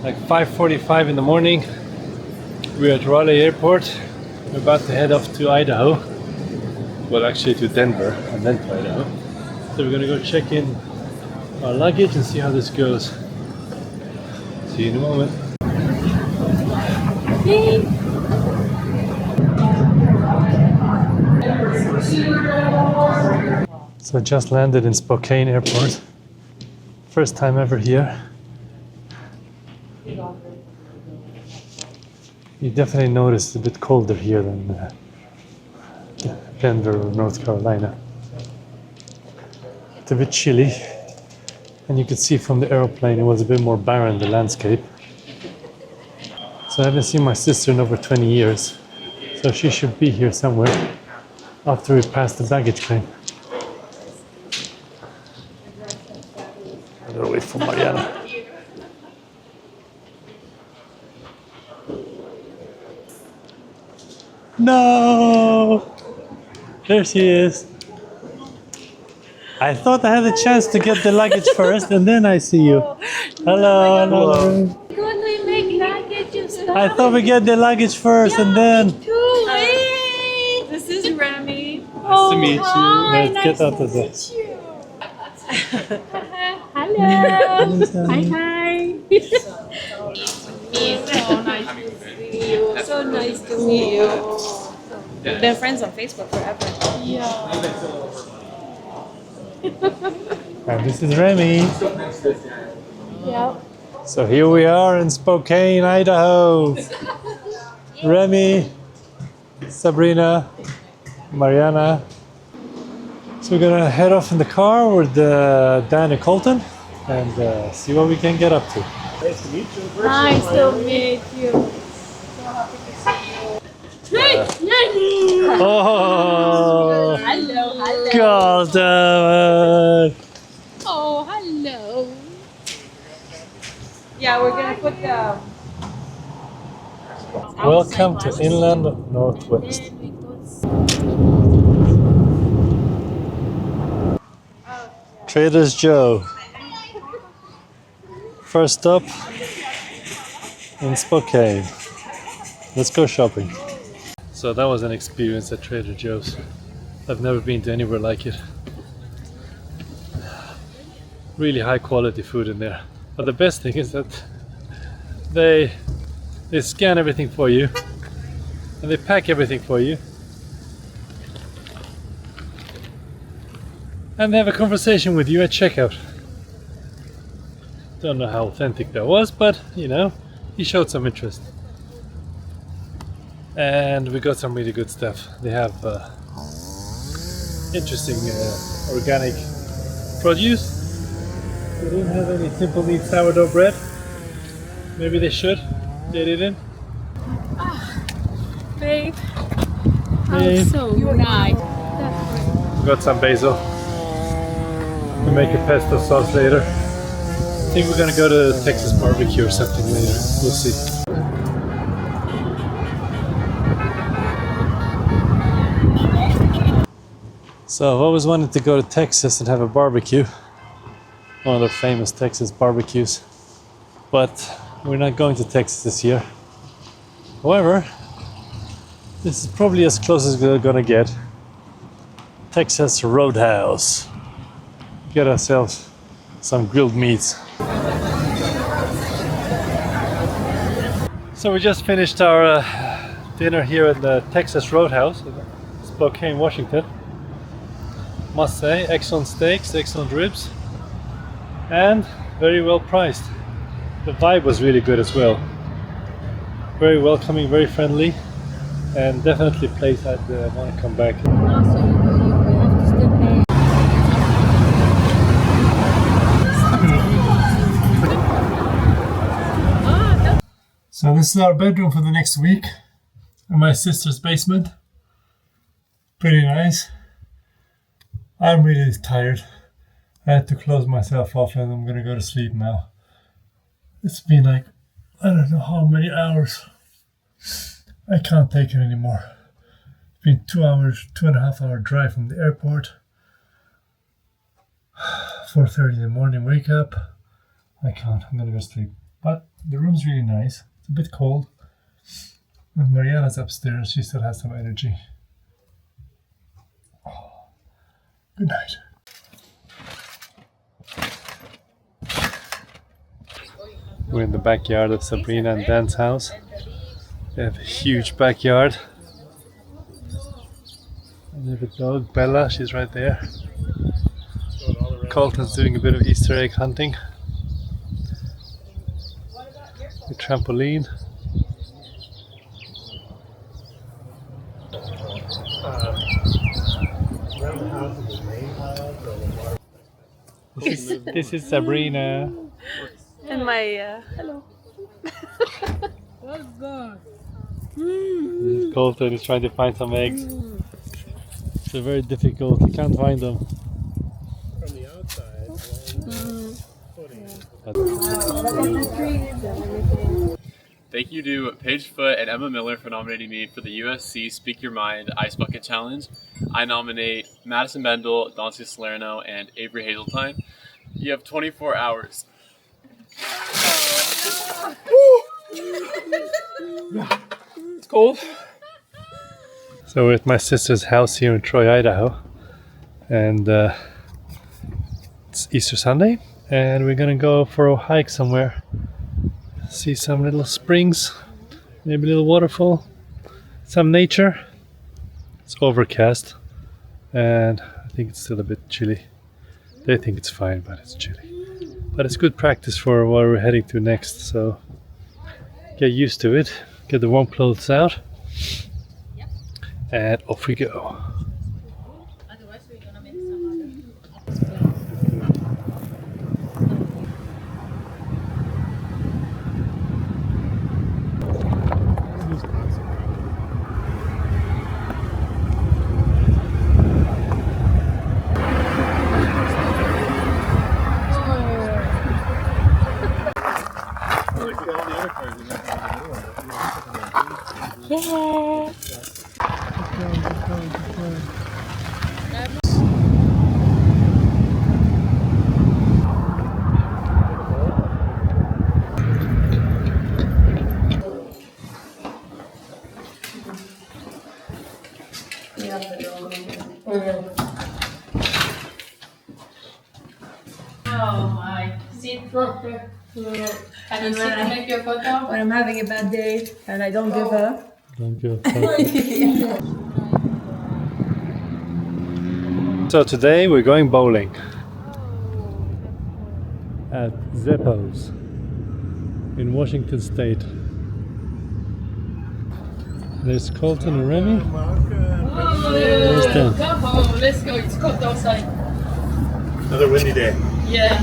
like 5:45 in the morning. We're at Raleigh Airport. We're about to head off to Idaho. Well, actually to Denver and then to Idaho. So we're gonna go check in our luggage and see how this goes. See you in a moment. So I just landed in Spokane Airport. First time ever here. You definitely notice it's a bit colder here than Denver or North Carolina. It's a bit chilly. And you could see from the aeroplane it was a bit more barren, the landscape. So I haven't seen my sister in over 20 years. So she should be here somewhere after we pass the baggage claim. I'm gonna wait for Mariana. No! There she is. I thought I had a chance to get the luggage first and then I see you. Hello, hello. Could we make luggage and stuff? I thought we get the luggage first and then... This is Remy. Nice to meet you. Hi, Let's get out of there. Hello. Hi, hi. So nice to meet you. We've been friends on Facebook forever. Yeah. And this is Remy. Yep. So here we are in Spokane, Idaho. Remy, Sabrina, Mariana. So we're gonna head off in the car with Dan and Colton and see what we can get up to. Nice to meet you. Nice to meet you. Oh, Hello, hello. Colton! Oh, hello. Yeah, we're gonna put the. Welcome to Inland Northwest. Trader's Joe. First stop in Spokane. Let's go shopping. So that was an experience at Trader Joe's. I've never been to anywhere like it. Really high quality food in there. But the best thing is that they scan everything for you and they pack everything for you. And they have a conversation with you at checkout. Don't know how authentic that was, but you know, he showed some interest. And we got some really good stuff. They have interesting organic produce. They didn't have any simple meat sourdough bread. Maybe they should. They didn't. Babe. Babe. So nice. Got some basil. We make a pesto sauce later. I think we're gonna go to Texas barbecue or something later. We'll see. So I've always wanted to go to Texas and have a barbecue. One of their famous Texas barbecues. But we're not going to Texas this year. However, this is probably as close as we're gonna get. Texas Roadhouse. Get ourselves some grilled meats. So we just finished our dinner here at the Texas Roadhouse in Spokane, Washington. Must say, excellent steaks, excellent ribs, and very well priced. The vibe was really good as well. Very welcoming, very friendly, and definitely a place I'd want to come back. So this is our bedroom for the next week in my sister's basement. Pretty nice. I'm really tired. I had to close myself off and I'm gonna go to sleep now. It's been like, I don't know how many hours. I can't take it anymore. It's been 2 hours, 2.5 hour drive from the airport. 4:30 in the morning, wake up. I can't, I'm gonna go sleep. But the room's really nice. It's a bit cold. And Mariana's upstairs. She still has some energy. Oh, good night. We're in the backyard of Sabrina and Dan's house. They have a huge backyard. And they have a dog, Bella, she's right there. Colton's doing a bit of Easter egg hunting. A trampoline. This is Sabrina. And my hello. What's good? This is Colton, he's trying to find some eggs. It's very difficult, you can't find them. From the outside. Thank you to Paige Foote and Emma Miller for nominating me for the USC Speak Your Mind Ice Bucket Challenge. I nominate Madison Bendel, Dancia Salerno, and Avery Hazeltine. You have 24 hours. It's cold. So we're at my sister's house here in Troy, Idaho. And it's Easter Sunday. And we're gonna go for a hike somewhere. See some little springs, maybe a little waterfall, some nature. It's overcast and I think it's still a bit chilly. They think it's fine, but it's chilly. But it's good practice for where we're heading to next, so get used to it, get the warm clothes out, and off we go. Oh my. Sit. Can you sit to make your photo? When I'm having a bad day and I don't give up. Don't go. So today we're going bowling at Zeppoz in Washington State. There's Colton and Remy. There's Dan. Come home, let's go. It's cold outside. Another windy day. Yeah.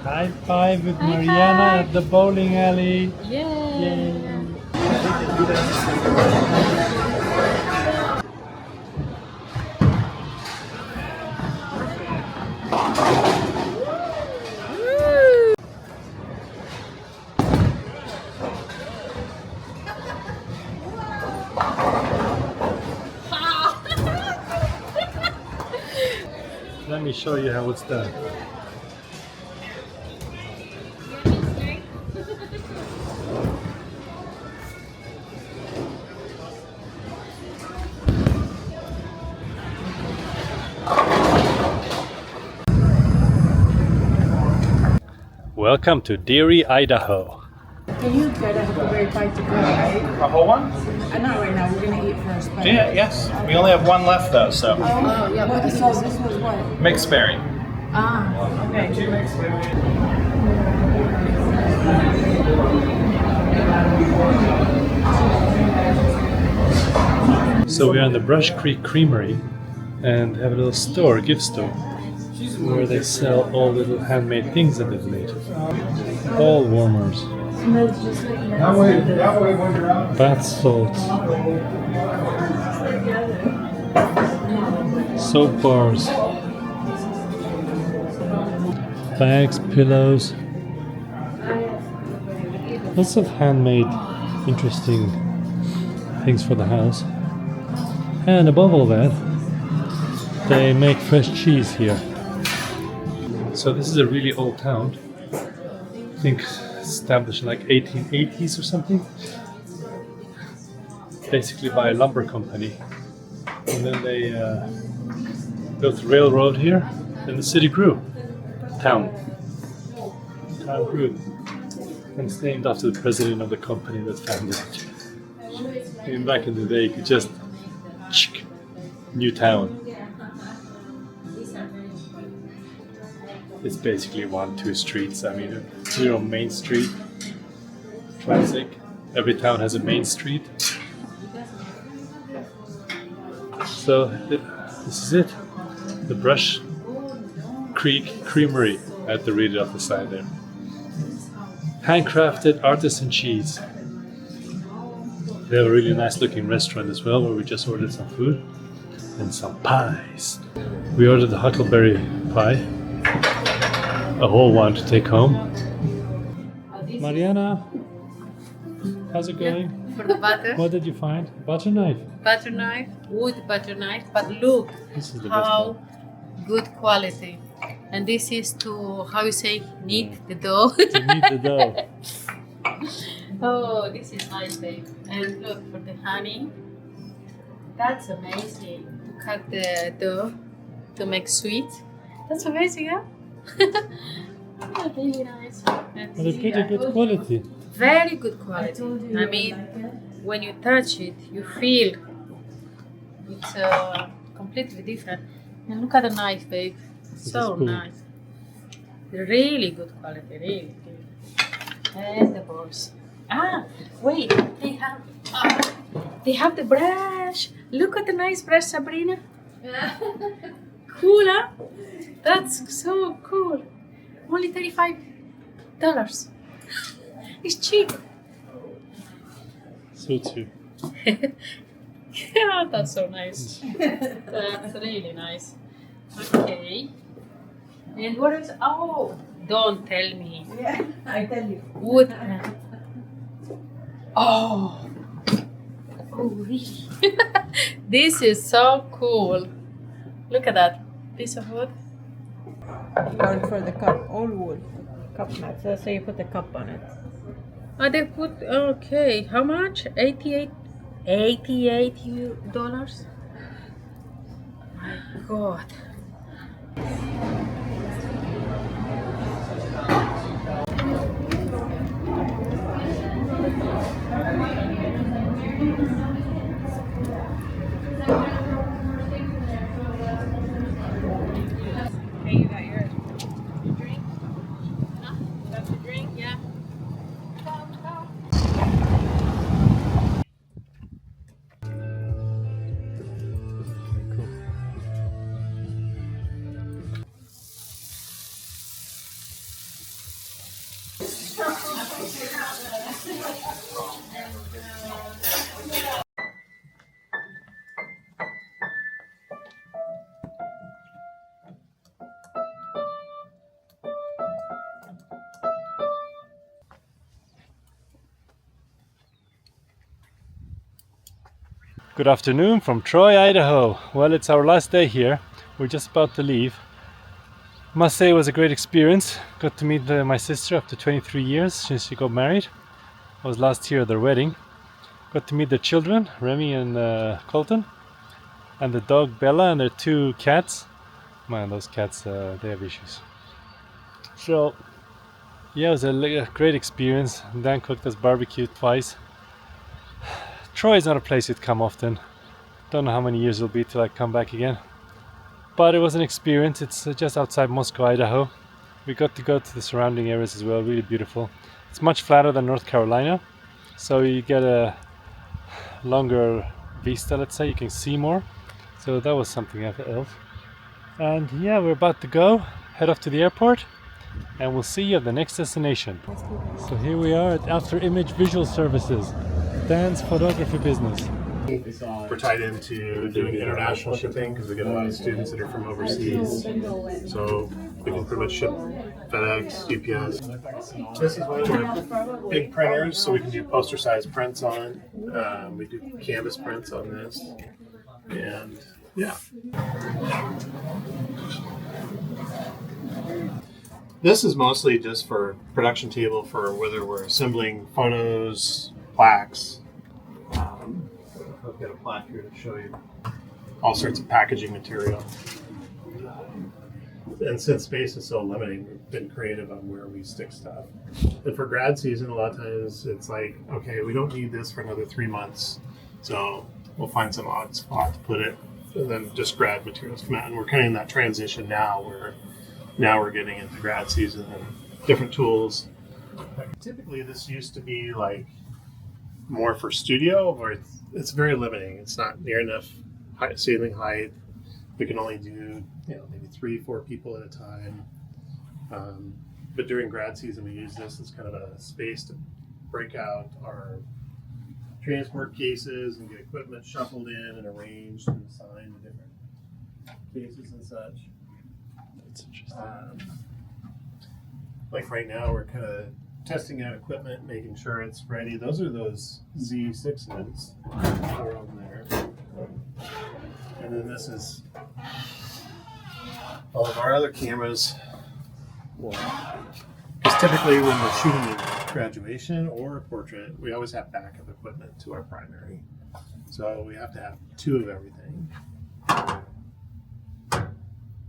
High five with Mariana at the bowling alley. Yay. Let me show you how it's done. Welcome to Deary, Idaho. Can you get a very tight to go, right? A whole one? Not right now, we're gonna eat first. But Yeah, yes. We only have one left though, so. Oh, yeah, but so this was what? Mixed berry. Ah, okay. So we're on the Brush Creek Creamery and have a little store, gift store. where they sell all little handmade things that they've made. Ball warmers, bath salts, soap bars, bags, pillows, lots of handmade interesting things for the house. And above all that, they make fresh cheese here. So this is a really old town. I think established in like 1880s or something. Basically by a lumber company. And then they built a railroad here, and the city grew. Town grew. And it's named after the president of the company that founded it. And back in the day, you could just new town. It's basically 1-2 streets. I mean, we're on Main Street. Classic. Every town has a Main Street. So this is it. The Brush Creek Creamery. I had to read it off the side there. Handcrafted artisan cheese. They have a really nice looking restaurant as well, where we just ordered some food and some pies. We ordered the huckleberry pie, a whole one to take home. Mariana, how's it going? For the butter. What did you find? Butter knife. Butter knife, wood butter knife, but look This is the best how one. good quality. And this is to, how you say, knead the dough. To knead the dough. Oh, this is nice, babe. And look, for the honey, that's amazing. To cut the dough to make sweet. That's amazing, huh? Oh, really nice. And But it's see, pretty I good told you. quality. Very good quality. I mean, when you touch it, you feel it's completely different. And look at the knife, babe. So cool. nice. Really good quality, really good. And the balls. Ah, wait, they have the brush. Look at the nice brush, Sabrina. Cool, huh? That's so cool. Only $35. It's cheap. Suits you. Yeah, that's so nice. That's really nice. Okay. And what else? Oh, don't tell me. Yeah, I tell you. Wood. Oh. Oh, really? This is so cool. Look at that piece of wood. Or for the cup, all wood. Cup mat. So you put the cup on it. Oh, they put, okay, how much? $88. My God. Okay, you got your drink? Huh? You got your drink? Yeah. Good afternoon from Troy, Idaho. Well, it's our last day here. We're just about to leave. Must say it was a great experience. Got to meet my sister after 23 years since she got married. I was last year at their wedding. Got to meet their children, Remy and Colton, and the dog Bella and their 2 cats. Man, those cats, they have issues. So, yeah, it was a great experience. Dan cooked us barbecue twice. Troy is not a place you'd come often. Don't know how many years it'll be till I come back again. But it was an experience. It's just outside Moscow, Idaho. We got to go to the surrounding areas as well. Really beautiful. It's much flatter than North Carolina, so you get a longer vista, let's say. You can see more. So that was something else. And yeah, we're about to go, head off to the airport, and we'll see you at the next destination. So here we are at After Image Visual Services, Dan's photography business. We're tied into doing international shipping because we get a lot of students that are from overseas. So we can pretty much ship FedEx, UPS. This is one of our big printers, so we can do poster size prints on. We do canvas prints on this. And yeah. This is mostly just for production table for whether we're assembling photos, plaques. I've got a plaque here to show you all sorts of packaging material. And since space is so limiting, we've been creative on where we stick stuff. And for grad season, a lot of times it's like, okay, we don't need this for another 3 months. So we'll find some odd spot to put it, and then just grad materials come out. And we're kind of in that transition now where now we're getting into grad season and different tools. Typically this used to be like more for studio, where it's very limiting. It's not near enough ceiling height. We can only do maybe 3-4 people at a time. But during grad season, we use this as kind of a space to break out our transport cases and get equipment shuffled in and arranged and assigned to different cases and such. That's interesting. Like right now, we're kind of testing out equipment, making sure it's ready. Those are those Z6 mints. 4 of them there. And then this is all of our other cameras. Because typically when we're shooting a graduation or a portrait, we always have backup equipment to our primary. So we have to have 2 of everything.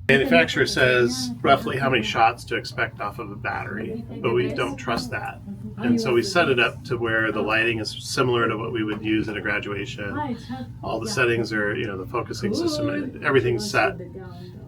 Manufacturer says roughly how many shots to expect off of a battery, but we don't trust that. And so we set it up to where the lighting is similar to what we would use at a graduation. All the settings are, the focusing system, everything's set.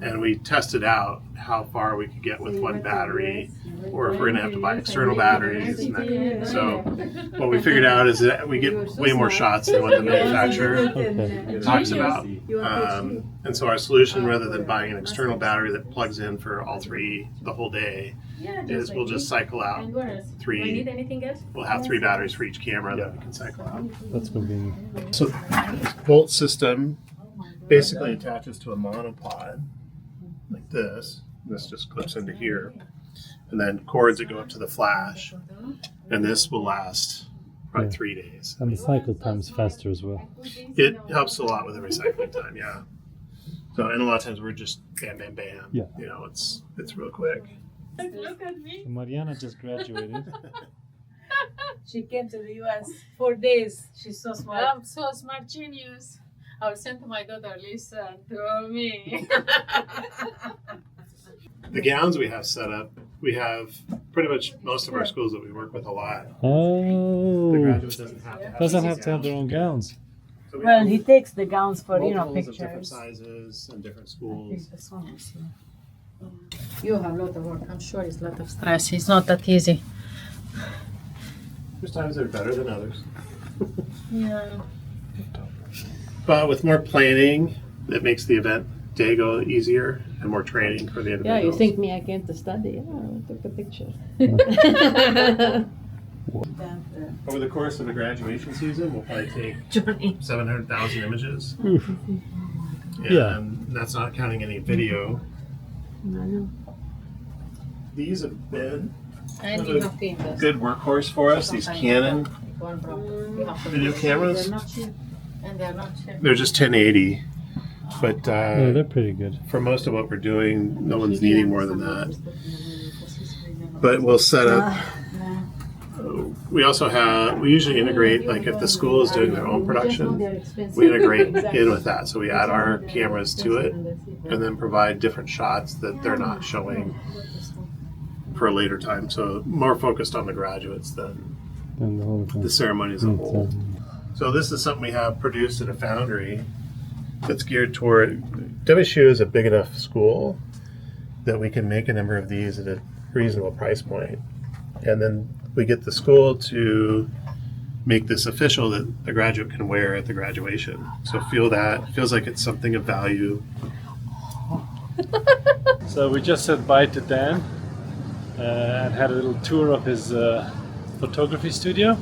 And we tested out how far we could get with one battery, or if we're going to have to buy external batteries. And that. So what we figured out is that we get way more shots than what the manufacturer talks about. And so our solution, rather than buying an external battery that plugs in for all 3 the whole day, is we'll just cycle out 3. We'll have 3 batteries for each camera that we can cycle out. That's convenient. So this bolt system basically attaches to a monopod like this. This just clips into here. And then cords that go up to the flash. And this will last probably 3 days. And the cycle time's faster as well. It helps a lot with the recycling time, yeah. So, and a lot of times we're just bam, bam, bam. Yeah. It's real quick. Look at me. So Mariana just graduated. She came to the US 4 days. She's so smart. I'm so smart, genius. I will send to my daughter, listen to me. The gowns we have set up, we have pretty much most of our schools that we work with a lot. The Oh, graduate doesn't have to have doesn't these have to have their own gowns. So we Well, have he takes the gowns for multiples of different pictures. sizes and different schools. This one is You have a lot of work. I'm sure it's a lot of stress. It's not that easy. There's times that are better than others. Yeah. But with more planning, it makes the event day go easier and more training for the individuals. Yeah, you think me I came to study? Yeah, I took a picture. Over the course of a graduation season, we'll probably take Johnny. 700,000 images. Oof. And Yeah. that's not counting any video. I know. These have been And you have to good workhorse for us, these Canon video cameras. They're not cheap. And they're not cheap. They're just 1080. But Yeah, they're pretty good. for most of what we're doing, no one's needing more than that. But we'll set up. We also we usually integrate, like if the school is doing their own production, we integrate in with that. So we add our cameras to it and then provide different shots that they're not showing for a later time. So more focused on the graduates than And the whole thing. the ceremony as a whole. It's, So this is something we have produced at a foundry that's geared toward, WSU is a big enough school that we can make a number of these at a reasonable price point. And then we get the school to make this official that a graduate can wear at the graduation. So feels like it's something of value. So we just said bye to Dan and had a little tour of his photography studio,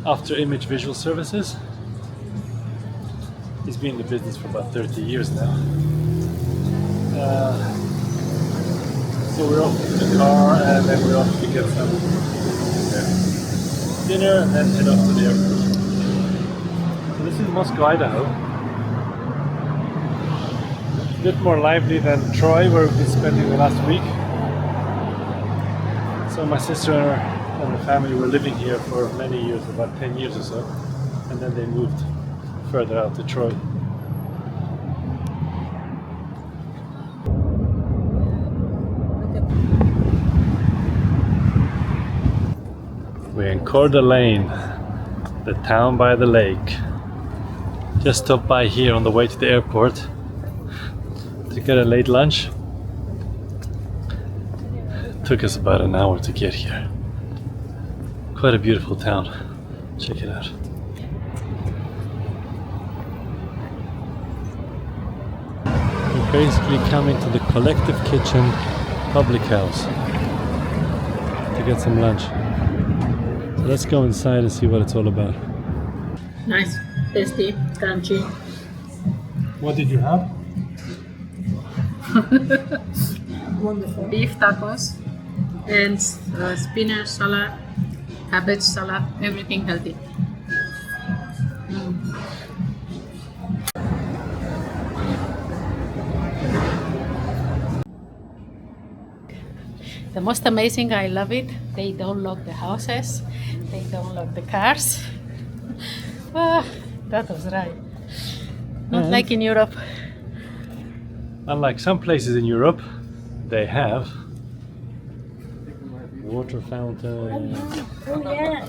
After Image Visual Services. He's been in the business for about 30 years now. So we're off to the car and then we're off to get some dinner and then head off to the airport. So this is Moscow, Idaho. A bit more lively than Troy, where we've been spending the last week. So my sister and the family were living here for many years, about 10 years or so, and then they moved further out to Troy. We're in Coeur d'Alene, the town by the lake. Just stopped by here on the way to the airport to get a late lunch. It took us about an hour to get here. Quite a beautiful town. Check it out. We're basically coming to the Collective Kitchen public house to get some lunch. So let's go inside and see what it's all about. Nice, tasty, crunchy. What did you have? Wonderful. Beef tacos and spinach salad, cabbage salad, everything healthy. The most amazing, I love it, they don't lock the houses, they don't lock the cars. Ah, that was right. Not like in Europe. Unlike some places in Europe, they have water fountain. Oh yeah.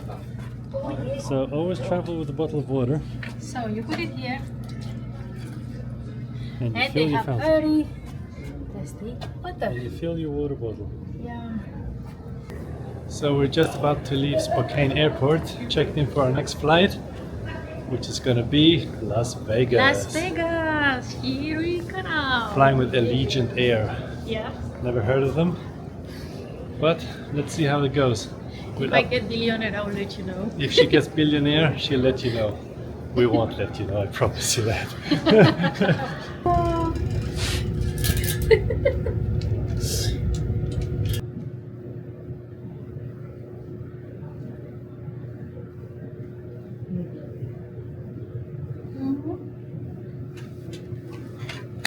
So always travel with a bottle of water So you put it here, and you and fill they your have fountain. very tasty And water. you fill your water bottle. Yeah. So we're just about to leave Spokane Airport, checked in for our next flight, which is gonna be Las Vegas. Las Vegas, here we go now. Flying with Allegiant Air. Yeah. Never heard of them, but let's see how it goes. If I get billionaire, I will let you know. If she gets billionaire, she'll let you know. We won't let you know, I promise you that.